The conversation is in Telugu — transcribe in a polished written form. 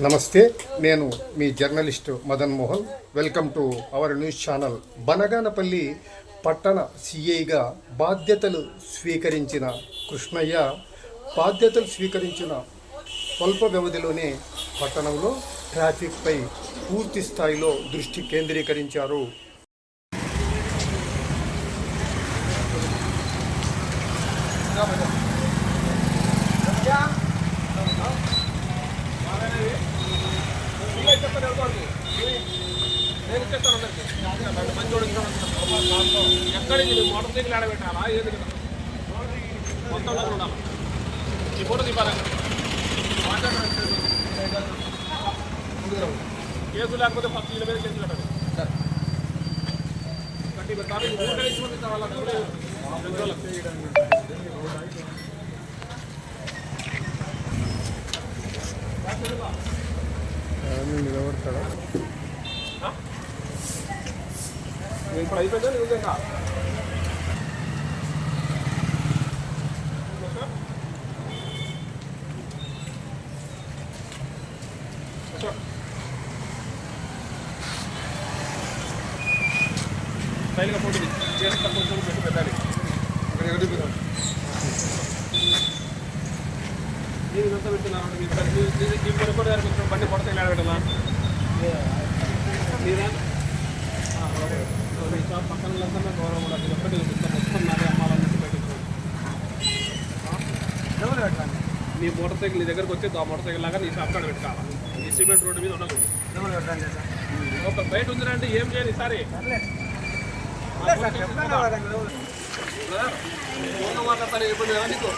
నమస్తే, నేను మీ journalist Madan Mohan. Welcome to our news channel. Banaganapalli పట్టణ సిఐగా బాధ్యతలు స్వీకరించిన కృష్ణయ్య బాధ్యతలు స్వీకరించిన స్వల్ప వ్యవధిలోనే పట్టణంలో ట్రాఫిక్పై పూర్తి స్థాయిలో దృష్టి కేంద్రీకరించారు. ఎక్కడికి మోటార్ సైకిల్ ఆడబెట్టాలా ఏది మొత్తం ఉండాలి. ఈ ఫోటో తీపాలి. కేసు లేకపోతే ఫస్ట్ వీళ్ళ మీద కేసు పెట్టండి. నిలబడతాడా? ఇప్పుడు అయిపోయిందా నిజంగా స్టైల్గా ఫోటో చేసిన కొంచెం పెట్టి పెట్టాలి. అక్కడ ఎక్కడ మీరు ఇదంతా పెడుతున్నారంటే మీకు రిపోర్ట్ గారికి వచ్చిన బండి పొడత ఇలా పెట్టాలా మీరా మీ షాప్ పక్కన గౌరవం కూడా ఒక్కటి చూపిస్తాను. మొత్తం నాదే అమ్మాలన్నట్టు పెట్టించాను. మీ మోటార్ సైకిల్ నీ దగ్గరకు వచ్చి ఆ మోటార్ సైకిల్ లాగా నీ షాప్ కాడ పెట్టుకోవాలి. ఈ సిమెంట్ రోడ్డు మీద ఉండదు. ఒక బయట ఉందంటే ఏం చేయాలి ఈసారి మాట్లాడతాను. ఇప్పుడు నీకు